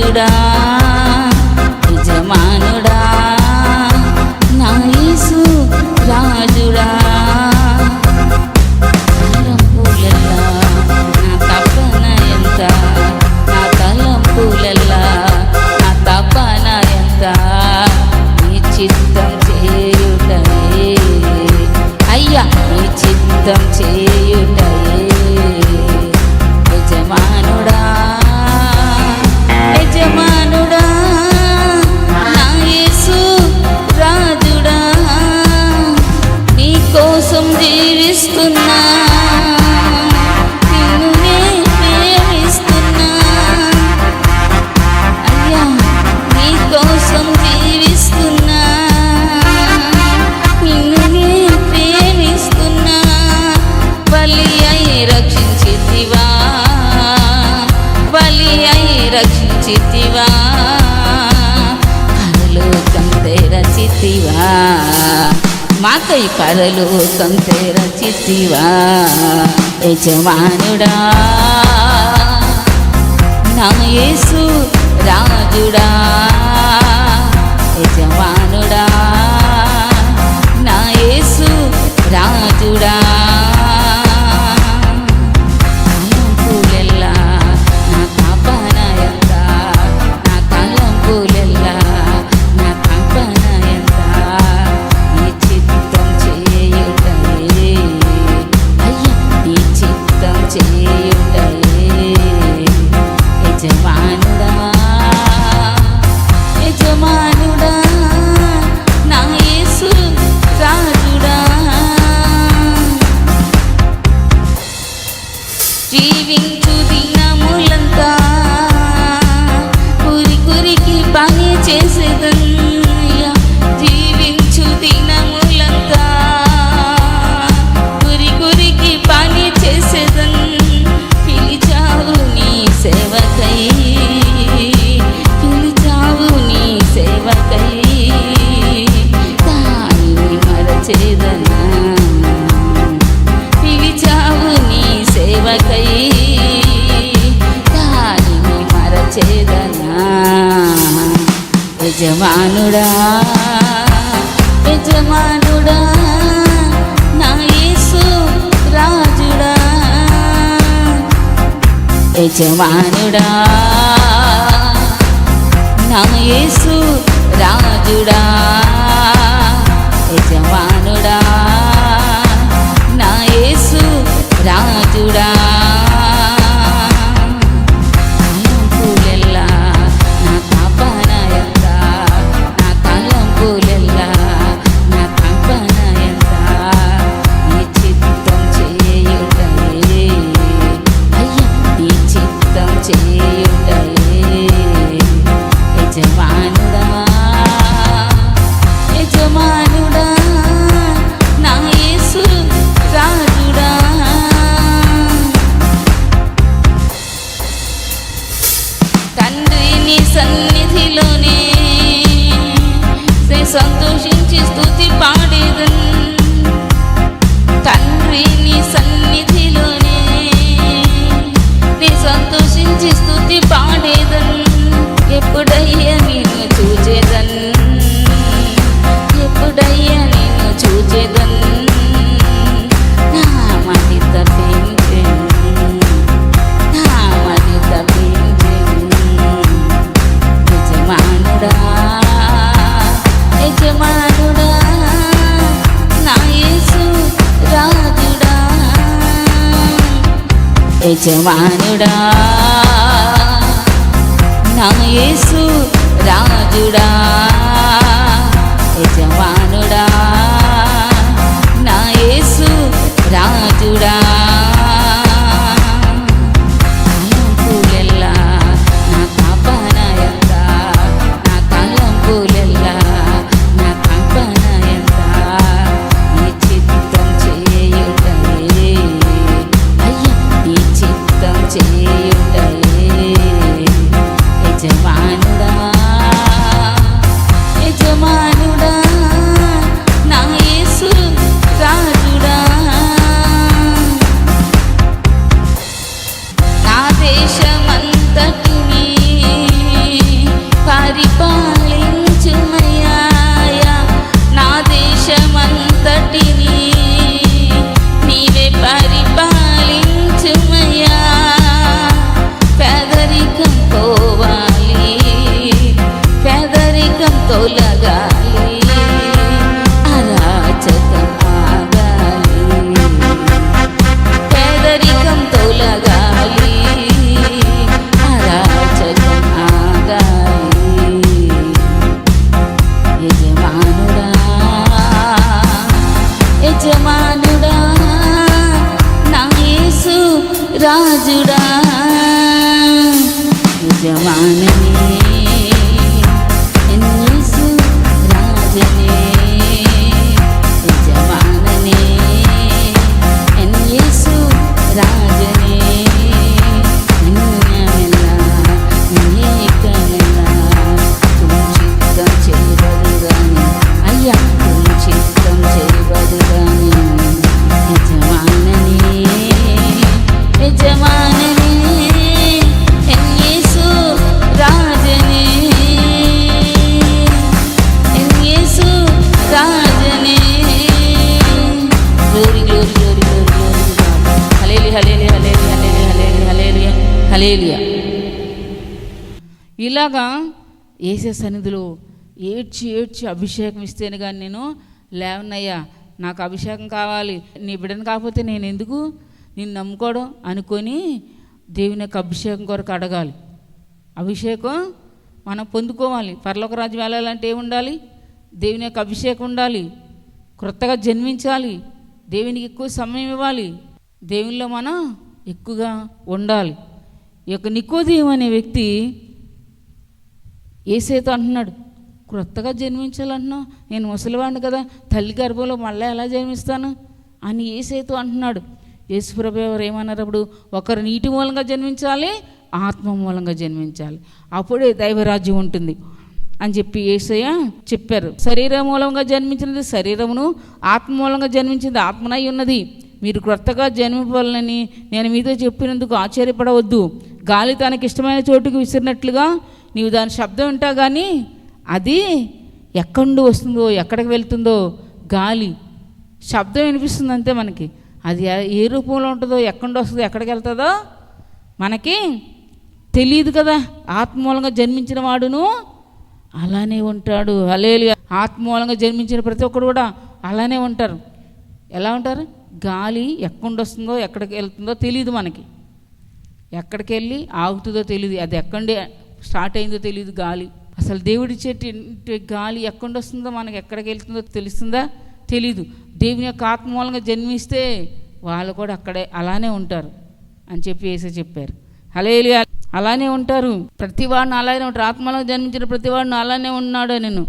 యజమానుడా యజమానుడా నా యేసు రాజుడా తలంపులల్లా నా తపన ఎంత నా తలంపులల్లా నా తపన ఎంత నీ చిత్తం చేయుటయే అయ్యా నీ చిత్తం చేయుటయే యజమానుడా యజమానుడా నా యేసు రాజుడా నీ కోసం జీవిస్తున్నా నిన్ను నే ప్రేమిస్తున్నా అయ్యా నీ కోసం జీవిస్తున్నా నిన్ను నే ప్రేమిస్తున్నా బలి అయి రక్షించితివా బలి అయి రక్షించితివా పరలోకం తెరచితివా మాకై పరలోకం తెరచితివా యజమానుడా నా యేసు రాజుడా యజమానుడా నా యేసు రాజుడా తలంపులెల్లా నా తపన ఎంత నా తలంపులెల్లా నా తపన ఎంత నీ చిత్తం చేయుటయే అయ్యా నీ చిత్తం చేయుటయే యజమానుడా యజమానుడా నా యేసు రాజుడా జీవించు దినములంతా కురికి పని చేసేదయ్యా జీవించు దినములంతా కురికి పని చేసేదన్ పిలిచావు నీ సేవకై పిలిచావు నీ సేవకై దానిని మరచేదనా పిలిచావు నీ సేవకై దానిని మరచేదనా యజమానుడా యజమానుడా నా యేసు రాజుడా యజమానుడా నా యేసు రాజుడా యజమానుడా నా యేసు రాజుడా తలంపులెల్లా నా తపన ఎంత నా తలంపులెల్లా నా తపన ఎంత నీ చిత్తం చేయుటయే అయ్యా నీ చిత్తం చేయుటయే యజమానుడా యజమానుడా నా యేసు రాజుడా తండ్రి నీ సన్నిధిలోనే సంతోషించి స్తుతి పాడేదన్ తండ్రి నీ సన్నిధిలోనే సంతోషించి స్తుతి పాడేదన్ ఎప్పుడయ్యా నిన్ను చూచేదన్ ఎప్పుడయ్యా నిన్ను చూచేదన్ నా మది తప్పించెను నా మది తప్పించెను యజమానుడా యజమానుడా నా యేసు రాజుడా యజమానుడా నా యేసు రాజుడా యజమానుడా నా యేసు రాజుడా తలంపులెల్లా నా తపన ఎంత నా తలంపులెల్లా నా తపన ఎంత నీ చిత్తం చేయుటయే అయ్యా నీ చిత్తం చేయుటయే హల్లెలూయా. ఇలాగా యేసే సన్నిధిలో ఏడ్చి ఏడ్చి అభిషేకం ఇస్తేనే కానీ నేను లేవనయ్యా, నాకు అభిషేకం కావాలి, నీ బిడ్డను కాకపోతే నేను ఎందుకు నిన్ను నమ్ముకోవడం అనుకొని దేవుని యొక్క అభిషేకం కొరకు అడగాలి. అభిషేకం మనం పొందుకోవాలి. పరలోక రాజ్యం వెళ్ళాలంటే ఏముండాలి? దేవుని యొక్క అభిషేకం ఉండాలి. క్రొత్తగా జన్మించాలి. దేవునికి ఎక్కువ సమయం ఇవ్వాలి. దేవునిలో మనం ఎక్కువగా ఉండాలి. ఈ యొక్క నికోదేము అనే వ్యక్తి యేసేతో అంటున్నాడు, క్రొత్తగా జన్మించాలంటున్నావు, నేను ముసలివాడిని కదా, తల్లి గర్భంలో మళ్ళీ ఎలా జన్మిస్తాను అని యేసేతో అంటున్నాడు. యేసుప్రభు ఎవరు ఏమన్నారు అప్పుడు? ఒకరు నీటి మూలంగా జన్మించాలి, ఆత్మ మూలంగా జన్మించాలి, అప్పుడే దైవరాజ్యం ఉంటుంది అని చెప్పి యేసయ్య చెప్పారు. శరీరం మూలంగా జన్మించినది శరీరమును, ఆత్మ మూలంగా జన్మించింది ఆత్మనై ఉన్నది. మీరు క్రొత్తగా జన్మించాలని నేను మీతో చెప్పినందుకు ఆశ్చర్యపడవద్దు. గాలి తనకి ఇష్టమైన చోటుకు విసిరినట్లుగా నీవు దాని శబ్దం వింటా కానీ అది ఎక్కడి నుండి వస్తుందో ఎక్కడికి వెళ్తుందో, గాలి శబ్దం వినిపిస్తుంది అంతే మనకి. అది ఏ రూపంలో ఉంటుందో, ఎక్కడి నుండి వస్తుందో, ఎక్కడికి వెళ్తుందో మనకి తెలియదు కదా. ఆత్మ మూలంగా జన్మించిన వాడును అలానే ఉంటాడు. హల్లెలూయా. ఆత్మ మూలంగా జన్మించిన ప్రతి ఒక్కరు కూడా అలానే ఉంటారు. ఎలా ఉంటారు? గాలి ఎక్కడి వస్తుందో ఎక్కడికి వెళ్తుందో తెలియదు మనకి. ఎక్కడికి వెళ్ళి ఆగుతుందో తెలియదు, అది ఎక్కడి స్టార్ట్ అయిందో తెలియదు గాలి. అసలు దేవుడిచ్చే గాలి ఎక్కడి వస్తుందో మనకి ఎక్కడికి వెళ్తుందో తెలుస్తుందా? తెలీదు. దేవుని యొక్క ఆత్మ మూలంగా జన్మిస్తే వాళ్ళు కూడా అక్కడే అలానే ఉంటారు అని చెప్పి యేసు చెప్పారు. హల్లెలూయా. అలానే ఉంటారు. ప్రతివాడిని అలానే ఉంటారు. ఆత్మలో జన్మించిన ప్రతివాడిని అలానే ఉన్నాడు నేను.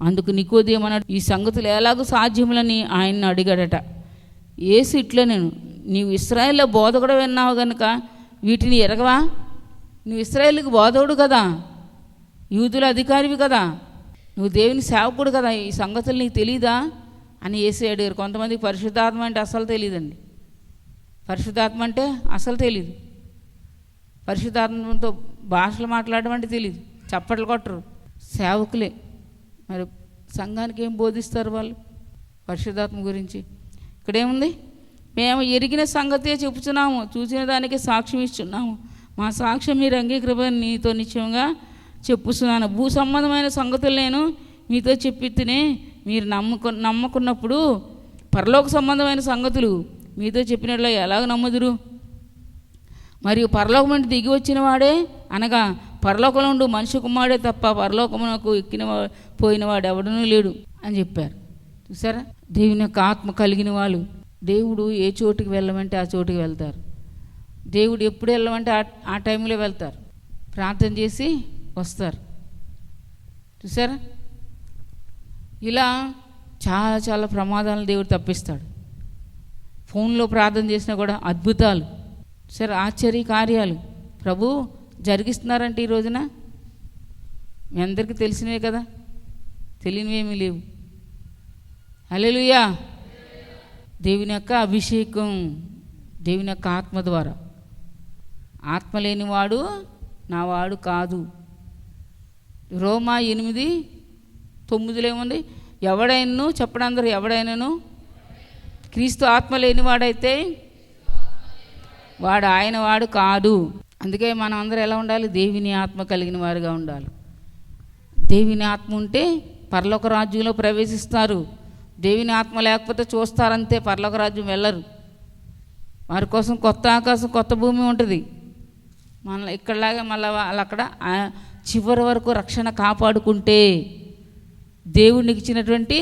అందుకు నికోదేము అన్నాడు, ఈ సంగతులు ఎలాగో సాధ్యములని ఆయన్ని అడిగాడట. యేసు ఇట్లా, నేను నీవు ఇశ్రాయేల్లో బోధకుడు విన్నావు కనుక వీటిని ఎరగవా? నువ్వు ఇశ్రాయేలుకి బోధకుడు కదా, యూదుల అధికారివి కదా, నువ్వు దేవుని సేవకుడు కదా, ఈ సంగతులు నీకు తెలీదా అని యేసు అడిగారు. కొంతమందికి పరిశుద్ధాత్మ అంటే అసలు తెలియదండి. పరిశుద్ధాత్మ అంటే అసలు తెలీదు. పరిశుద్ధాత్మతో భాషలు మాట్లాడడం అంటే తెలియదు. చప్పట్లు కొట్టరు. సేవకులే మరి సంఘానికి ఏం బోధిస్తారు వాళ్ళు పరిశుద్ధాత్మ గురించి? ఇక్కడేముంది? మేము ఎరిగిన సంగతే చెప్పుచున్నాము, చూసిన దానికి సాక్ష్యం ఇస్తున్నాము, మా సాక్ష్యం మీరు అంగీకృపని నీతో నిశ్చయంగా చెప్పుతున్నాను. భూ సంబంధమైన సంగతులు నేను మీతో చెప్పితేనే మీరు నమ్మకున్నప్పుడు పరలోక సంబంధమైన సంగతులు మీతో చెప్పినట్లు ఎలాగ నమ్ముదురు? మరియు పరలోకం నుండి దిగి వచ్చిన వాడే, అనగా పరలోకంలో ఉండు మనిషి కుమారుడే తప్ప పరలోకమునకు పోయినవాడు ఎవడనూ లేడు అని చెప్పారు. చూసారా? దేవుని యొక్క ఆత్మ కలిగిన వాళ్ళు దేవుడు ఏ చోటుకి వెళ్ళమంటే ఆ చోటుకి వెళ్తారు. దేవుడు ఎప్పుడు వెళ్ళమంటే ఆ టైంలో వెళ్తారు. ప్రార్థన చేసి వస్తారు. చూసారా? ఇలా చాలా చాలా ప్రమాదాలను దేవుడు తప్పిస్తాడు. ఫోన్లో ప్రార్థన చేసినా కూడా అద్భుతాలు, సరే ఆశ్చర్య కార్యాలు ప్రభు జరిగిస్తున్నారంటే ఈ రోజున మీ అందరికీ తెలిసినవే కదా, తెలియనివేమీ లేవు. హల్లెలూయా. దేవుని యొక్క అభిషేకం దేవుని యొక్క ఆత్మ ద్వారా. ఆత్మ లేనివాడు నా వాడు కాదు. రోమా 8:9 ఏముంది? ఎవడైనా చెప్పడం అందరూ, ఎవడైనాను క్రీస్తు ఆత్మ లేనివాడైతే వాడు ఆయన వాడు కాదు. అందుకే మనం అందరూ ఎలా ఉండాలి? దేవుని ఆత్మ కలిగిన వారుగా ఉండాలి. దేవుని ఆత్మ ఉంటే పరలోక రాజ్యంలో ప్రవేశిస్తారు. దేవుని ఆత్మ లేకపోతే చూస్తారంతే, పరలోక రాజ్యం వెళ్ళరు. వారి కోసం కొత్త ఆకాశం కొత్త భూమి ఉంటుంది. మన ఇక్కడలాగా మళ్ళీ వాళ్ళు అక్కడ చివరి వరకు రక్షణ కాపాడుకుంటే దేవుడికి ఇచ్చినటువంటి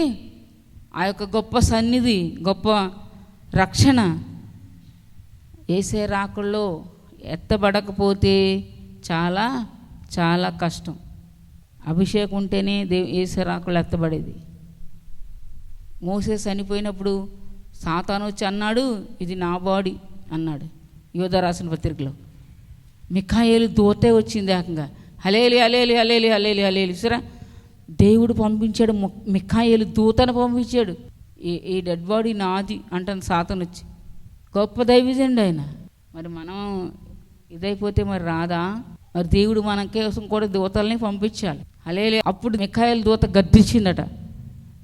ఆ యొక్క గొప్ప సన్నిధి, గొప్ప రక్షణ యేసే రాకల్లో ఎత్తబడకపోతే చాలా చాలా కష్టం. అభిషేకం ఉంటేనే యేసే రాకళ్ళు ఎత్తబడేది. మోసే చనిపోయినప్పుడు సాతాను వచ్చి అన్నాడు, ఇది నా బాడీ అన్నాడు యోధా రాసిన పత్రికలో. మిఖాయేలు దూతే వచ్చింది ఏకంగా. హలేలి హలేలి హలేలి హలేలి హలేలి. సరే, దేవుడు పంపించాడు, మిఖాయేలు దూతను పంపించాడు. ఈ డెడ్ బాడీ నాది అంటాను సాతాను వచ్చి. గొప్ప దైవజనుడు ఆయన. మరి మనం ఇదైపోతే మరి రాదా? మరి దేవుడు మన కోసం కూడా దూతల్ని పంపించాలి. హలేలి. అప్పుడు మిఖాయేలు దూత గద్దించిందట,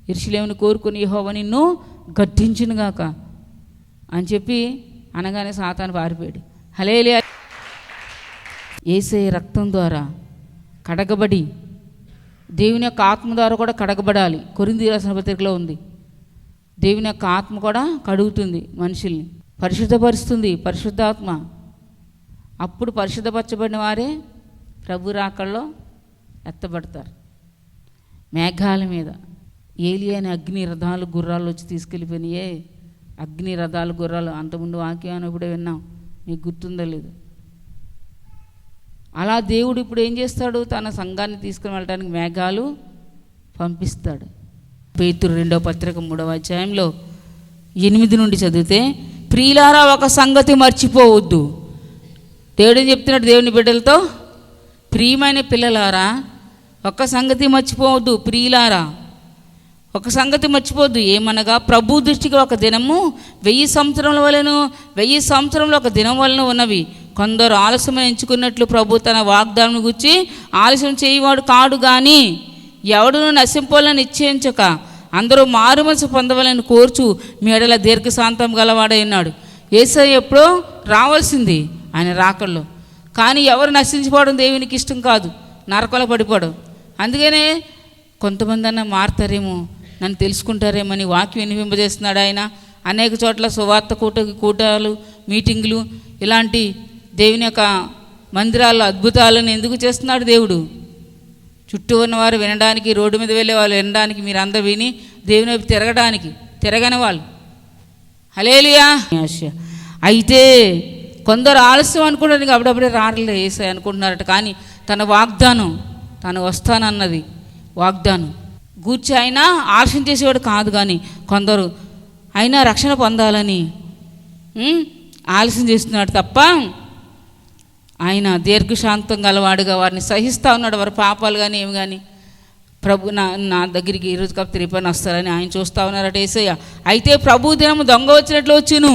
యెరూషలేమును కోరుకుని యెహోవా నిన్ను గద్దించునుగాక అని చెప్పి అనగానే సాతాను పారిపోయాడు. హల్లెలూయా. యేసయ్య రక్తం ద్వారా కడగబడి, దేవుని యొక్క ఆత్మ ద్వారా కూడా కడగబడాలి. కొరింథీ రాసిన పత్రికలో ఉంది. దేవుని యొక్క ఆత్మ కూడా కడుగుతుంది, మనుషుల్ని పరిశుద్ధపరుస్తుంది, పరిశుద్ధాత్మ. అప్పుడు పరిశుద్ధపరచబడిన వారే ప్రభు రాకల్లో ఎత్తబడతారు. మేఘాల మీద ఏలియా అని అగ్ని రథాలు గుర్రాలు వచ్చి తీసుకెళ్ళిపోయినాయే. అగ్ని రథాలు గుర్రాలు అంతకుముందు వాక్యం ఇప్పుడే విన్నాం, మీకు గుర్తుందో లేదు. అలా దేవుడు ఇప్పుడు ఏం చేస్తాడు? తన సంఘాన్ని తీసుకుని వెళ్ళడానికి మేఘాలు పంపిస్తాడు. పేతురు 2వ పత్రిక 3వ అధ్యాయంలో 8 నుండి చదివితే, ప్రియులారా ఒక సంగతి మర్చిపోవద్దు. దేవుడు ఏం చెప్తున్నాడు దేవుని బిడ్డలతో? ప్రియమైన పిల్లలారా ఒక సంగతి మర్చిపోవద్దు. ప్రియులారా ఒక సంగతి మర్చిపోవద్దు. ఏమనగా ప్రభు దృష్టికి ఒక దినము 1000 సంవత్సరముల వలెను, 1000 సంవత్సరంలో ఒక దినం వలన ఉన్నవి. కొందరు ఆలస్యం ఎంచుకున్నట్లు ప్రభు తన వాగ్దానం గురించి ఆలస్యం చేయవాడు కాడు, కానీ ఎవడును నశింపాలని నిశ్చయించక అందరూ మారు మనసు పొందవాలని కోర్చు మీ ఎడల దీర్ఘశాంతం గలవాడై ఉన్నాడు. యేసయ్య ఎప్పుడో రావాల్సింది ఆయన రాకల్లో, కానీ ఎవరు నశించిపోవడం దేవునికి ఇష్టం కాదు, నరకంలో పడిపోవడం. అందుకనే కొంతమంది అన్న మారుతారేమో, నన్ను తెలుసుకుంటారేమని వాక్యం వినిపింపజేస్తున్నాడు ఆయన. అనేక చోట్ల సువార్త కూటాలు, మీటింగులు, ఇలాంటి దేవుని యొక్క మందిరాల్లో అద్భుతాలను ఎందుకు చేస్తున్నాడు దేవుడు? చుట్టూ ఉన్నవారు వినడానికి, రోడ్డు మీద వెళ్ళే వాళ్ళు వినడానికి, మీరు అందరూ విని దేవుని వైపు తిరగడానికి, తిరగని వాళ్ళు. హల్లెలూయా. అయితే కొందరు ఆలస్యం అనుకుంటానికి అప్పుడప్పుడే రారలే యేసయ్య అనుకుంటున్నారట. కానీ తన వాగ్దానం, తను వస్తానన్నది వాగ్దానం గూర్చి ఆయన ఆలస్యం చేసేవాడు కాదు. కానీ కొందరు అయినా రక్షణ పొందాలని ఆలస్యం చేస్తున్నాడు తప్ప ఆయన దీర్ఘశాంతం గలవాడుగా వారిని సహిస్తూ ఉన్నాడు. వారి పాపాలు కానీ ఏమి కానీ ప్రభు నా దగ్గరికి ఈరోజు కాబట్టి రేపని వస్తారని ఆయన చూస్తూ ఉన్నారట యేసయ్య. అయితే ప్రభు దినం దొంగ వచ్చినట్లు వచ్చును.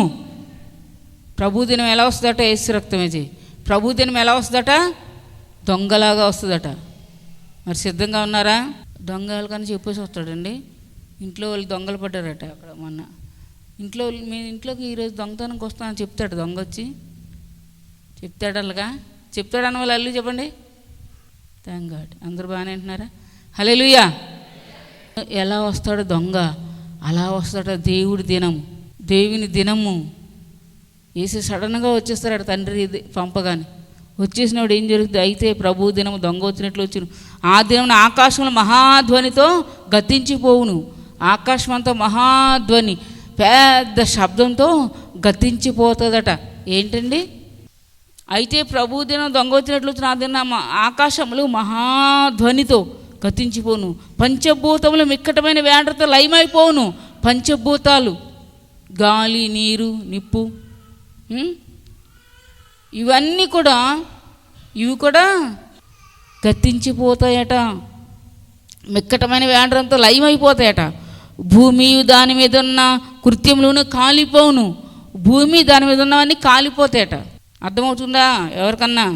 ప్రభు దినం ఎలా వస్తుందట? యేసు రక్తమే చేయి. ప్రభు దినం ఎలా వస్తుందట? దొంగలాగా వస్తుందట. మరి సిద్ధంగా ఉన్నారా? దొంగలు కానీ చెప్పేసి వస్తాడండి. ఇంట్లో వాళ్ళు దొంగలు పడ్డారట అక్కడ మొన్న. ఇంట్లో మీ ఇంట్లోకి ఈరోజు దొంగతనంకి వస్తానని చెప్తాడు. దొంగ వచ్చి చెప్తాడు, అలాగా చెప్తాడన్న వాళ్ళు అల్లు చెప్పండి. Thank God. అందరూ బాగానే అంటున్నారా? హల్లెలూయా. ఎలా వస్తాడు దొంగ? అలా వస్తాడట దేవుడి దినం, దేవుని దినము. వేసి సడన్గా వచ్చేస్తారట తండ్రి పంపగానే. వచ్చేసినప్పుడు ఏం జరుగుతుంది? అయితే ప్రభు దినము దొంగ వచ్చినట్లు వచ్చును. ఆ దినం ఆకాశంలో మహాధ్వనితో గతించిపోవును. ఆకాశం అంతా మహాధ్వని, పెద్ద శబ్దంతో గతించిపోతుందట. ఏంటండి? అయితే ప్రభు దినం దొంగ వచ్చినట్లు వచ్చిన ఆ దినం ఆకాశములు మహాధ్వనితో గతించిపోను. పంచభూతములు మిక్కటమైన వేండ్రతో లయమైపోవును. పంచభూతాలు గాలి, నీరు, నిప్పు, ఇవన్నీ కూడా ఇవి కూడా గతించిపోతాయట. మిక్కటమైన వేండ్రంతో లయమైపోతాయట. భూమి దాని మీద ఉన్న కృత్యములను కాలిపోవును. భూమి దాని మీద ఉన్నవన్నీ కాలిపోతాయట. అర్థమవుతుందా ఎవరికన్నా?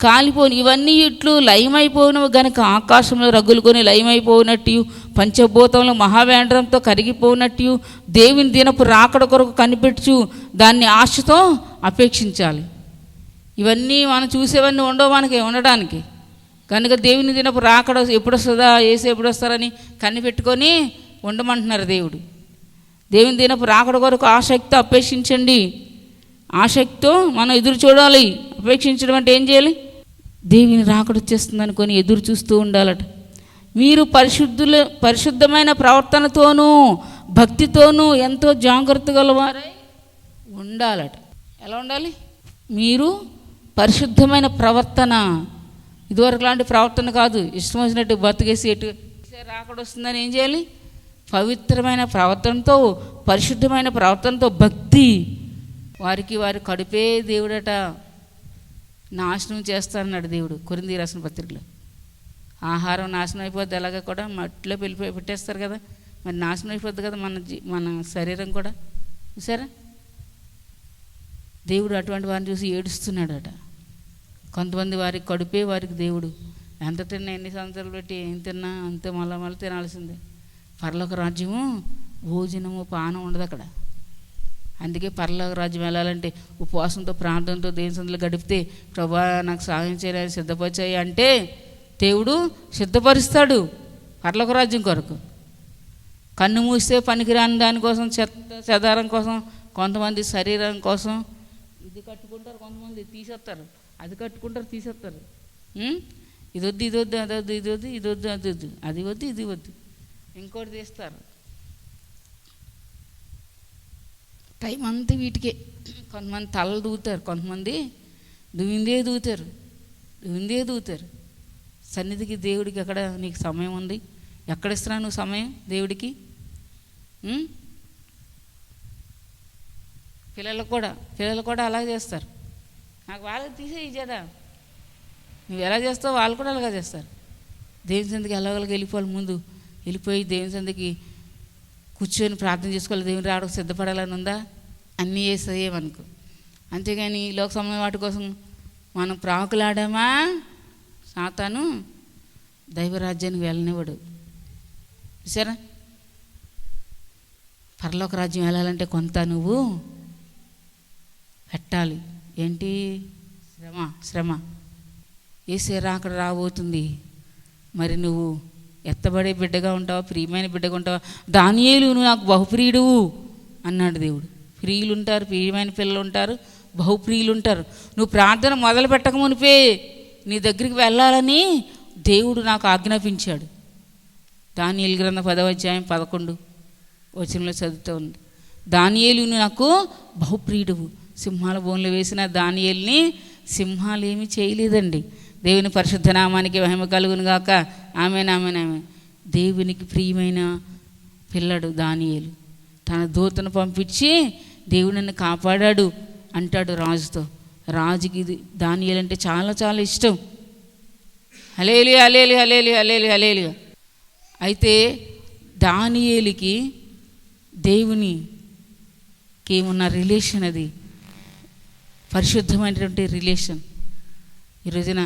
కాలిపోను. ఇవన్నీ ఇట్లు లయమైపోయినవి గనుక ఆకాశంలో రగులుకొని లయమైపోయినట్టు, పంచభూతంలో మహావేండ్రంతో కరిగిపోయినట్టు దేవుని దినపు రాకడ కొరకు కనిపెట్టు దాన్ని ఆశతో అపేక్షించాలి. ఇవన్నీ మనం చూసేవన్నీ ఉండవు మనకి ఉండడానికి. కనుక దేవుని దినపు రాకడ ఎప్పుడు వస్తుందా, ఏసు ఎప్పుడు వస్తారని కనిపెట్టుకొని ఉండమంటున్నారు దేవుడు. దేవుని దినపు రాకడ కొరకు ఆసక్తితో అపేక్షించండి. ఆసక్తితో మనం ఎదురు చూడాలి. అపేక్షించడం అంటే ఏం చేయాలి? దేవుని రాకడ వచ్చేస్తుంది అనుకొని ఎదురు చూస్తూ ఉండాలట. మీరు పరిశుద్ధమైన ప్రవర్తనతోనూ భక్తితోనూ ఎంతో జాగ్రత్త గలవారై ఉండాలట. ఎలా ఉండాలి? మీరు పరిశుద్ధమైన ప్రవర్తన, ఇదివరకు లాంటి ప్రవర్తన కాదు. ఇష్టం వచ్చినట్టు బతికేసి ఎటు రాకడ వస్తుందని ఏం చేయాలి? పవిత్రమైన ప్రవర్తనతో, పరిశుద్ధమైన ప్రవర్తనతో, భక్తి. వారి కడుపే దేవుడట నాశనం చేస్తానన్నాడు దేవుడు కొరింథీ రాసిన పత్రికలో. ఆహారం నాశనం అయిపోద్ది, అలాగే కూడా మట్టిలో పెట్టేస్తారు కదా, మరి నాశనం అయిపోద్ది కదా మన శరీరం కూడా. చూసారా? దేవుడు అటువంటి వారిని చూసి ఏడుస్తున్నాడట. కొంతమంది వారి కడుపే వారికి దేవుడు. ఎంత తిన్నా, ఎన్ని సంవత్సరాలు పెట్టి ఏం తిన్నా అంతే మళ్ళీ తినాల్సిందే. పరలోక రాజ్యము భోజనము పానం ఉండదు అక్కడ. అందుకే పరలోక రాజ్యం వెళ్ళాలంటే ఉపవాసంతో ప్రార్థనతో దేవుని సన్నిధిలో గడిపితే ప్రభా నాకు సహాయం చేయాలని సిద్ధపరిచాయి అంటే దేవుడు సిద్ధపరుస్తాడు పరలోక రాజ్యం కొరకు. కన్ను మూస్తే పనికిరాని దానికోసం, చెదారం కోసం, కొంతమంది శరీరం కోసం ఇది కట్టుకుంటారు, కొంతమంది తీసేస్తారు, అది కట్టుకుంటారు, తీసేస్తారు. ఇది వద్దు, ఇది వద్దు, అది వద్దు, ఇది వద్దు, ఇది వద్దు, అది వద్దు, అది వద్దు, ఇది వద్దు, ఇంకోటి తీస్తారు. టైం అంతా వీటికే. కొంతమంది తలలు దూతారు, కొంతమంది దువిందే దూతారు. సన్నిధికి దేవుడికి ఎక్కడ నీకు సమయం ఉంది? ఎక్కడ ఇస్తున్నావు నువ్వు సమయం దేవుడికి? పిల్లలు కూడా అలా చేస్తారు. నాకు వాళ్ళకి తీసేయి కదా, నువ్వు ఎలా చేస్తావు వాళ్ళు కూడా అలాగా చేస్తారు. దేవుని సన్నిధికి ఎలాగోలాగా వెళ్ళిపోవాలి, ముందు వెళ్ళిపోయి దేవుని సన్నిధికి కూర్చొని ప్రార్థన చేసుకోవాలి, దేవుని రావడానికి సిద్ధపడాలని ఉందా? అన్నీ చేసేయమనుకో. అంతేగాని లోక సమయం వాటి కోసం మనం ప్రాకులాడామా సాతాను దైవరాజ్యానికి వెళ్ళనివ్వడు. చూసారా, పరలోక రాజ్యం వెళ్ళాలంటే కొంత నువ్వు పెట్టాలి. ఏంటి? శ్రమ. యేసు అక్కడ రాబోతుంది. మరి నువ్వు ఎత్తబడే బిడ్డగా ఉంటావా, ప్రియమైన బిడ్డగా ఉంటావా? దానియేలు నువ్వు నాకు బహుప్రియుడువు అన్నాడు దేవుడు. ప్రియులు ఉంటారు, ప్రియమైన పిల్లలు ఉంటారు, బహుప్రియులు ఉంటారు. నువ్వు ప్రార్థన మొదలు పెట్టక మునిపే నీ దగ్గరికి వెళ్ళాలని దేవుడు నాకు ఆజ్ఞాపించాడు. దానియేలు గ్రంథం 10వ అధ్యాయం 11 వచనంలో చదువుతూ ఉంది. దానియేలు నాకు బహుప్రియుడువు. సింహాల బోన్లు వేసిన దానియేలుని సింహాలు ఏమీ చేయలేదండి. దేవుని పరిశుద్ధ నామానికి మహిమ కలుగును గాక. ఆమేన్, ఆమేన్, ఆమేన్. దేవునికి ప్రియమైన పిల్లడు దానియేలు. తన దూతను పంపించి దేవుడు నన్ను కాపాడాడు అంటాడు రాజుతో. రాజుకి దానియేలు అంటే చాలా చాలా ఇష్టం. హల్లెలూయా, హల్లెలూయా, హల్లెలూయా, హల్లెలూయా, హల్లెలూయా. అయితే దానియేలుకి దేవునికి ఉన్న రిలేషన్, అది పరిశుద్ధమైనటువంటి రిలేషన్. ఈ రోజున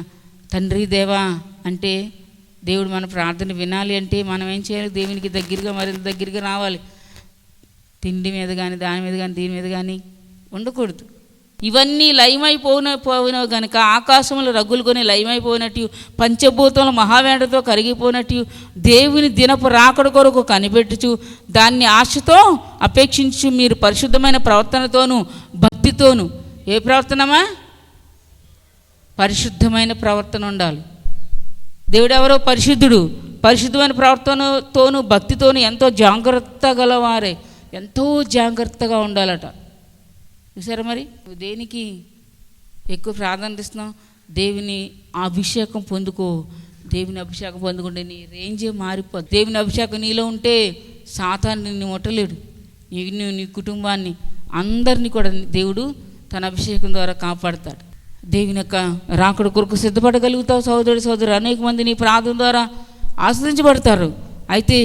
తండ్రి దేవా అంటే దేవుడు మన ప్రార్థన వినాలి అంటే మనం ఏం చేయాలి? దేవునికి దగ్గరగా, మరింత దగ్గరగా రావాలి. తిండి మీద కానీ, దాని మీద కానీ, దీని మీద కానీ ఉండకూడదు. ఇవన్నీ లయమైపోయినవి కనుక ఆకాశంలో రగ్గులుకొని లయమైపోయినట్టు, పంచభూతంలో మహావేండతో కరిగిపోయినట్టు, దేవుని దినపు రాకడ కొరకు కనిపెట్టుచు దాన్ని ఆశతో అపేక్షించు మీరు పరిశుద్ధమైన ప్రవర్తనతోనూ భక్తితోనూ. ఏ ప్రవర్తనమా? పరిశుద్ధమైన ప్రవర్తన ఉండాలి. దేవుడు ఎవరో పరిశుద్ధుడు. పరిశుద్ధమైన ప్రవర్తనతోనూ భక్తితోనూ ఎంతో జాగ్రత్త గలవారే, ఎంతో జాగ్రత్తగా ఉండాలట. చూసారా, మరి నువ్వు దేనికి ఎక్కువ ప్రాధాన్యత ఇస్తున్నావు? దేవుని అభిషేకం పొందుకో. దేవుని అభిషేకం పొందుకుంటే నీ రేంజే మారిపోద్ది. దేవుని అభిషేకం నీలో ఉంటే సాతాను నిన్ను ముట్టలేడు. నీ కుటుంబాన్ని అందరినీ కూడా దేవుడు తన అభిషేకం ద్వారా కాపాడుతాడు. దేవుని యొక్క రాకడ కొరకు సిద్ధపడగలుగుతావు సోదరుడు. అనేక మంది నీ ప్రార్థన ద్వారా ఆస్వాదించబడతారు. అయితే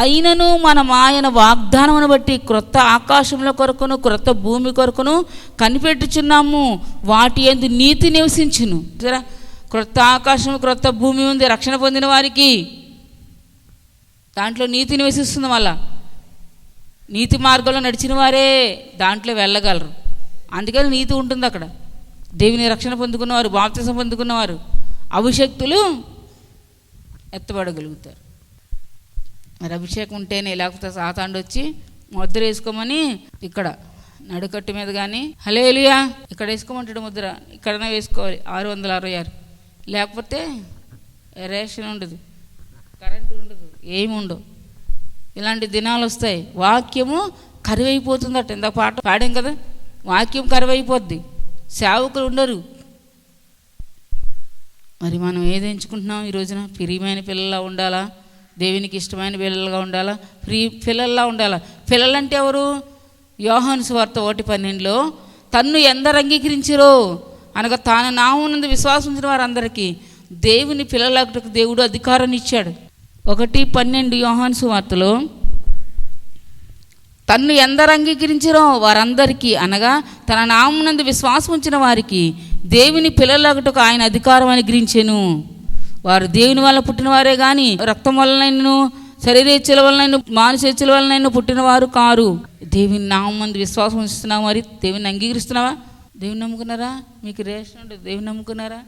అయినను మనం ఆయన వాగ్దానమును బట్టి క్రొత్త ఆకాశముల కొరకును క్రొత్త భూమి కొరకును కనిపెట్టుచున్నాము, వాటి యందు నీతి నివసించును. సరే, క్రొత్త ఆకాశం క్రొత్త భూమి ఉంది రక్షణ పొందిన వారికి. దాంట్లో నీతి నివసిస్తుంది. వల్ల నీతి మార్గంలో నడిచిన వారే దాంట్లో వెళ్ళగలరు. అందుకని నీతి ఉంటుంది అక్కడ. దేవుని రక్షణ పొందుకున్నవారు, బాప్తిసం పొందుకున్నవారు అభిషక్తులు ఎత్తబడగలుగుతారు. మరి అభిషేకం ఉంటేనే, లేకపోతే సాతాండు వచ్చి ముద్ర వేసుకోమని ఇక్కడ నడుకట్టు మీద కానీ, హల్లెలూయా ఇక్కడ వేసుకోమంటాడు ముద్ర, ఇక్కడనే వేసుకోవాలి 666. లేకపోతే రేషన్ ఉండదు, కరెంటు ఉండదు, ఏమి ఉండవు. ఇలాంటి దినాలు వస్తాయి. వాక్యము కరువైపోతుందట. ఇందాక పాట పాడాం కదా, వాక్యం కరువైపోద్ది, సేవకులు ఉండరు. మరి మనం ఏది ఎంచుకుంటున్నాం ఈ రోజున? ప్రియమైన పిల్లలా ఉండాలా? దేవునికి ఇష్టమైన పిల్లలుగా ఉండాలా? పిల్లల్లా ఉండాలా? పిల్లలంటే ఎవరు? యోహాను సువార్త 1:12 తన్ను ఎందరు అంగీకరించిరో అనగా తాను నామమునందు విశ్వాసం ఉంచిన వారందరికీ దేవుని పిల్లలకు దేవుడు అధికారాన్ని ఇచ్చాడు. 1:12 యోహాను సువార్తలో తన్ను ఎందరు అంగీకరించిరో వారందరికీ అనగా తన నామమునందు విశ్వాసం ఉంచిన వారికి దేవుని పిల్లలకుటకు ఆయన అధికారం అనుగ్రహించెను. వారు దేవుని వల్ల పుట్టిన వారే కానీ రక్తం వలనైనను శరీర ఇచ్చల వలన మానుష ఇచ్చల వలన పుట్టినవారు కారు. దేవుని నామందు విశ్వాసం ఇస్తున్నావు, మరి దేవుని అంగీకరిస్తున్నావా? దేవుని నమ్ముకున్నారా? మీకు రేషన్ ఉంటుంది. దేవుని నమ్ముకున్నారా?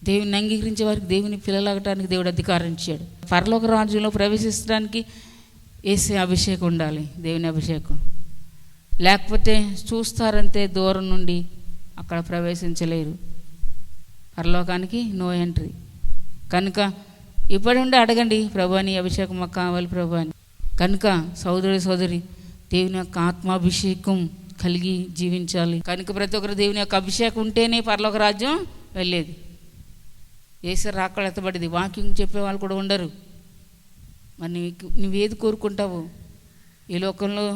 దేవుని అంగీకరించే వారికి దేవుని పిల్లలగటానికి దేవుడు అధికారం ఇచ్చాడు. పరలోక రాజ్యంలో ప్రవేశించడానికి యేసే అభిషేకం ఉండాలి, దేవుని అభిషేకం. లేకపోతే చూస్తారంతే, దూరం నుండి అక్కడ ప్రవేశించలేరు. పరలోకానికి నో ఎంట్రీ. కనుక ఇప్పటి నుండి అడగండి, ప్రభు నీ అభిషేకం మాకు కావాలి ప్రభు అని. కనుక సోదరి సోదరి, దేవుని యొక్క ఆత్మాభిషేకం కలిగి జీవించాలి. కనుక ప్రతి ఒక్కరు దేవుని యొక్క అభిషేకం ఉంటేనే పరలోక రాజ్యం వెళ్ళేది. యేసు రాకడ ఎత్తబడింది. వాకింగ్ చెప్పే వాళ్ళు కూడా ఉండరు. మరి నువ్వేది కోరుకుంటావు? ఈ లోకంలో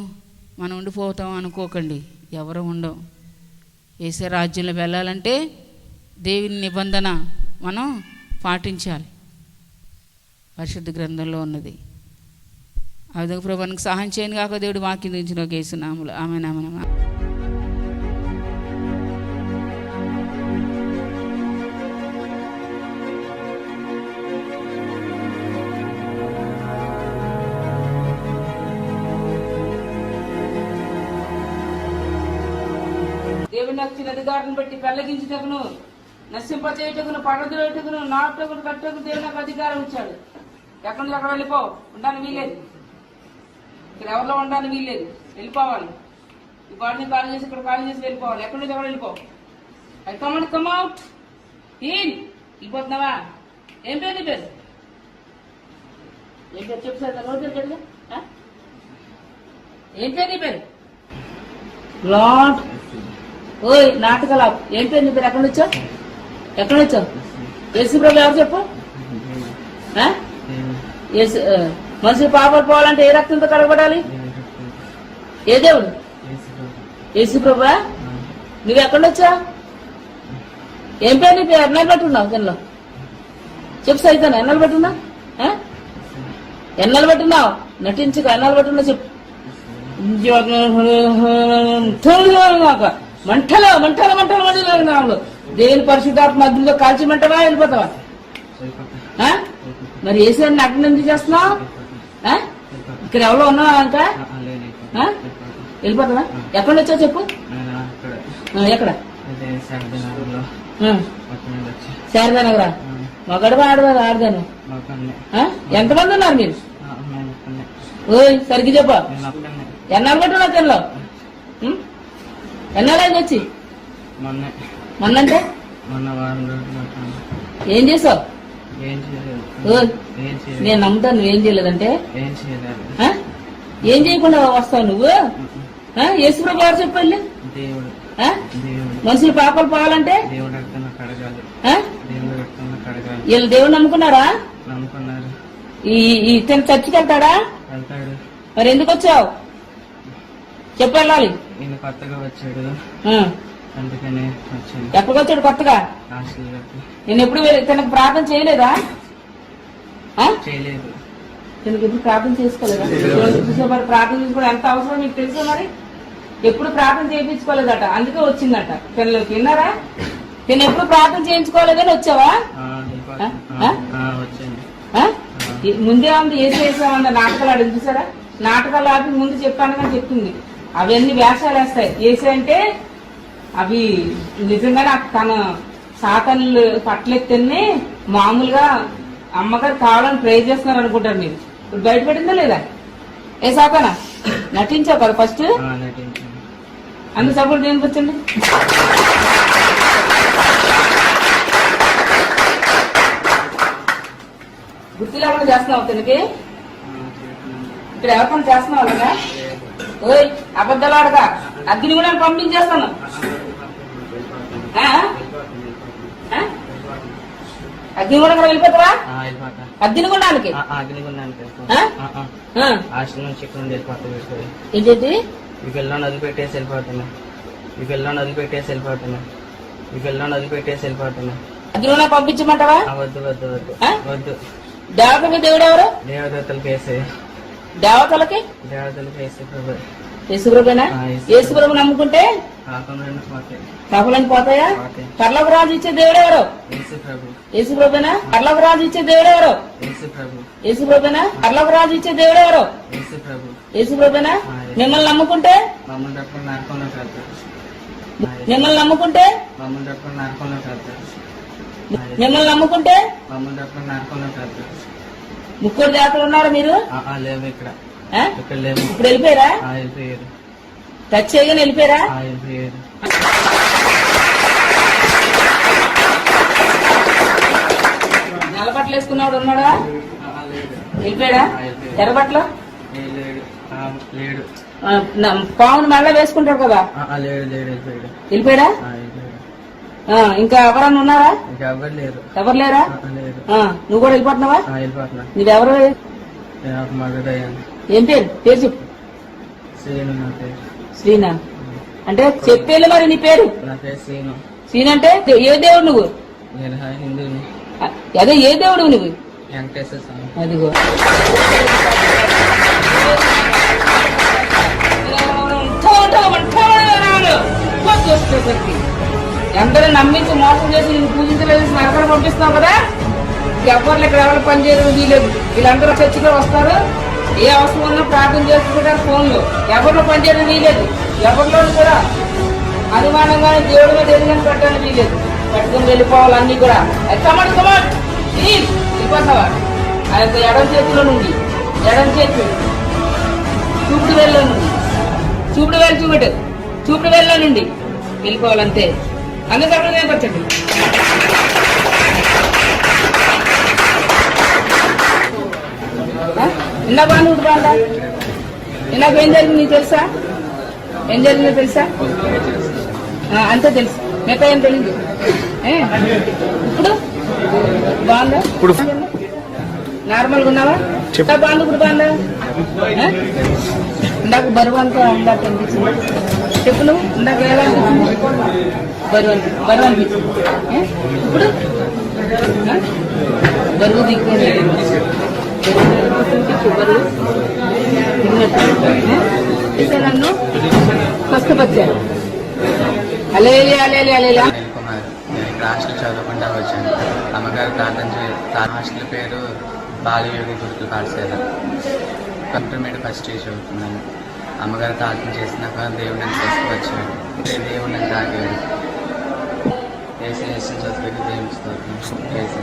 మనం ఉండిపోతాం అనుకోకండి, ఎవరు ఉండవు. యేసు రాజ్యంలో వెళ్ళాలంటే దేవుని నిబంధన మనం పాటించాలి. పరిశుద్ధ గ్రంథంలో ఉన్నది. ఆ విధంగా ప్రభువునికి సహాయం చేయను కాక దేవుడు వాక్యం దించిన ఒక యేసునామములో ఆమేన్ ఆమేన్. దేవుని వచ్చిన అధికారం బట్టి పెళ్లగించుటకును, నశింపచేయుటకును, పడద్రోయుటకును, నాటుటకును, కట్టుటకు దేవుని నాకు అధికారం ఇచ్చాడు. ఎక్కడి నుంచి అక్కడ వెళ్ళిపో, ఉండడానికి వీల్లేదు. ఇక్కడ ఎవరిలో ఉండడానికి వీల్లేదు, వెళ్ళిపోవాలి. ఈ బాడీని ఖాళీ చేసి ఇక్కడ ఖాళీ చేసి వెళ్ళిపోవాలి. ఎక్కడి నుంచి అక్కడ వెళ్ళిపో. అది కమండి, కమ్ అవుట్. వెళ్ళిపోతున్నావా? ఏం పేరు నీ పేరు? ఏం పేరు చెప్పు సార్, రోజు గడిగా. ఏం పేరు నీ పేరు? లార్డ్. ఓయ్ నాటకాలు. ఏం పేరు నీ పేరు? ఎక్కడి నుంచి వచ్చావు? ఎక్కడి నుంచి వచ్చావు? యేసు ప్రభు ఎవరు చెప్పు? మనిషి పాపాలు పోవాలంటే ఏ రక్తంతో కడగబడాలి? ఏ దేవుడు? యేసు ప్రభు. నువ్వు ఎక్కడి వచ్చా? ఏం పేరు నీ పేరు? ఎన్నాళ్ళు పెట్టున్నావు దీనిలో? చెప్పు సైతాను, ఎన్నాళ్ళు పెట్టున్నావు? ఎన్నాళ్ళు పెట్టున్నావు? నటించుకో. ఎన్నాళ్ళు పెట్టున్నావు చెప్పు. మంటలో మంటలు మంటలు మంటలు దేవుని పరిశుద్ధాత్మ అగ్నిలో కాల్చిమంటావా, వెళ్ళిపోతావా? మరి ఏసాన్ని అగ్ని ఎందుకు చేస్తున్నావు? ఇక్కడ ఎవరో ఉన్నావా ఇంకా? వెళ్ళిపోతావా? ఎక్కడి వచ్చావు చెప్పు. ఎక్కడ? శారదానగరా? మగడవా ఆడవా? ఆడదాను. ఎంతమంది ఉన్నారు మీరు? ఓయ్ సరిగ్గా చెప్పా. ఎన్నాళ్ళు పట్టున్నా తెల్లో? ఎన్నాళ్ళైంది వచ్చి? మొన్నంటే ఏం చేసావు? నేను నమ్ముతాను. నువ్వేం చేయలేదంటే ఏం చేయకుండా వస్తావు నువ్వు? యేసు ప్రభు ఎవరు చెప్పండి? మనుషులు పాపాలు పోవాలంటే వీళ్ళు దేవుడు నమ్ముకున్నారా? ఈ చర్చికి వెళ్తాడా? మరి ఎందుకు వచ్చావు చెప్పాలి. కొత్తగా వచ్చాడు, ఎక్కడికి వచ్చాడు కొత్తగా? నేను ఎప్పుడు తనకు ప్రార్థన చేయలేదా? చేయలేదు. తనకు ఎప్పుడు ప్రార్థన చేసుకోలేదా? మరి ప్రార్థన చేసుకోవడం ఎంత అవసరం మీకు తెలుసా? మరి ఎప్పుడు ప్రార్థన చేయించుకోలేదట, అందుకే వచ్చిందట పిల్లలకి. విన్నారా? నేను ఎప్పుడు ప్రార్థన చేయించుకోలేదని వచ్చావా? ముందే ఉంది ఏసి వేసామన్న నాటకాలు అడిగి చూసారా? నాటకాలు ఆపి ముందు చెప్పాను కానీ చెప్తుంది. అవన్నీ వేషాలు వేస్తాయి. ఏసి అంటే అవి నిజంగానే తన సాతన్లు పట్లెత్తని మామూలుగా అమ్మగారు కావాలని ట్రై చేస్తున్నారు అనుకుంటారు. మీరు ఇప్పుడు బయటపడిందా లేదా? ఏ సాతనా నటించావు కదా ఫస్ట్? అందు సపోర్ట్ దేనికి వచ్చింది? గుర్తు లేకుండా చేస్తున్నావు తనకి. ఇక్కడ ఎవరికైనా చేస్తున్నావు అలాగా? ఓయ్ అబద్ధాలు ఆడగా అగ్ని కూడా పంపించేస్తాను. అగ్నిగుండం కూడా వెళ్ళిపోతావా? అగ్నిగుండానికి ఏంటి? ఈ పిల్లని వదిలిపెట్టేసి వెళ్ళిపోతున్నా. అగ్నిగుండం పంపించమంటావా? వద్దు వద్దు వద్దు వద్దు. దేవతలకి దేవుడు ఎవరు? దేవతలకి వేసే. దేవతలకి వేసే ప్రభు. యేసుప్రభునా? ఆ, యేసు. యేసుప్రభు నమ్ముకుంటే కాకుండా పోతాయి. పాపలని పోతాయా? పోతాయి. పర్లోక రాజు ఇచ్చే దేవుడు ఎవరు? యేసు ప్రభు. యేసుప్రభునా? పర్లోక రాజు ఇచ్చే దేవుడు ఎవరు? యేసు ప్రభు. యేసుప్రభునా? పర్లోక రాజు ఇచ్చే దేవుడు ఎవరు? యేసు ప్రభు. యేసుప్రభునా? ఆ, యేసు. మిమ్మల్ని నమ్ముకుంటే మమ్మల్ని తప్ప నరకంలో పెడతారు. మిమ్మల్ని నమ్ముకుంటే మమ్మల్ని తప్ప నరకంలో పెడతారు. మిమ్మల్ని నమ్ముకుంటే మమ్మల్ని తప్ప నరకంలో పెడతారు. ముగ్గురు దేవతలు ఉన్నారు మీరు. లేవు ఇక్కడ. ఆ? ఇక్కడ లేవు. ఇప్పుడు వెళ్ళిపోయారా? వెళ్ళిపోయారు. టచ్ చేయగానే వెళ్ళిపోయారా? వెళ్ళిపోయారు. నల్లబట్టలు వేసుకున్నవాడు ఉన్నాడా? లేడు. వెళ్ళిపోయాడా? వెళ్ళిపోయాడు. ఎర్రబట్టలు లేడు. లేడు. పావును మెల్ల వేసుకుంటాడు కదా, లేడు. లేడు. వెళ్ళిపోయాడు. వెళ్ళిపోయాడా? వెళ్ళిపోయాడు. ఇంకా ఎవరన్నా ఉన్నారా? ఇంకా ఎవరు లేరు. ఎవరు లేరా? లేరు. నువ్వు కూడా వెళ్ళిపోతున్నావా? వెళ్ళిపోతున్నా. నువ్వెవరు? మగదయ్యాను. ఏం పేరు? పేరు చెప్పు. శ్రీను నా పేరు. శ్రీనా అంటే చెప్పేళ్ళు మరి నీ పేరు. నా పేరు శ్రీను. శ్రీను అంటే ఏ దేవుడు నువ్వు? నేను హిందువుని. అదే ఏ దేవుడు నువ్వు? వెంకటేశ్వర స్వామి. అదిగో అందరూ నమ్మించి మోసం చేసి నేను పూజించలేదు, నరకలు పంపిస్తావు కదా. ఎవరు ఇక్కడ ఎవరు పనిచేయరు, వీలేదు. వీళ్ళందరూ చర్చిలో వస్తారు, ఏ అవసరం ఉన్నా ప్రార్థన చేసుకుంటారు ఫోన్లో. ఎవరిలో పనిచేయడం వీలేదు, ఎవరిలో కూడా అనుమానంగానే దేవుడి మీద ఎదుగుని పెట్టడానికి వీలేదు. పెట్టుకుని వెళ్ళిపోవాలి అన్ని కూడా. కమాడు కమాడు వెళ్ళిపోతావా? ఆ యొక్క ఎడం చేతిలో నుండి, ఎడం చేతి చూపుడు వేల్లో నుండి, చూపుడు వేలు చూపెట్టు, చూపుడు వేల్లో నుండి వెళ్ళిపోవాలంతే. అందరూ సభ్యులు కనపరచండి. ఇందా బాగా ఇప్పుడు బాగా ఇందాక ఏం జరిగింది నీకు తెలుసా? ఏం జరిగిందో తెలుసా? అంతే తెలుసు, మిగతా ఏం తెలియదు. ఇప్పుడు బాగుందా? ఇప్పుడు నార్మల్గా ఉన్నావా? బాగుంది. ఇప్పుడు బాగుందా? ఇందాక బరువు అంతా ఇందాక అనిపించింది. చెప్పు నువ్వు ఇందాక ఎలా అనిపించింది? బరువు అనిపించింది. ఇప్పుడు బరువు దిక్కునే బరువు దిగినట్టు నన్ను కష్టపరిచారు. అలేలి అలేలి అలేలి. కుమార్. నేను ఇక్కడ హాస్టల్ చదువుకుంటా వచ్చాను. అమ్మగారు ప్రార్థన హాస్టల్ పేరు బాలయోగి గురుకుల పాఠశాల. ఇంటర్మీడియట్ ఫస్ట్ ఇయర్ చదువుతున్నాను. అమ్మగారు ప్రార్థన చేసినాక దేవుడు నన్ను తీసుకువచ్చాడు. దేవుడు నన్ను తాగాడు. వేసి చదువుకి దేవుడు స్తోత్రం. వేసి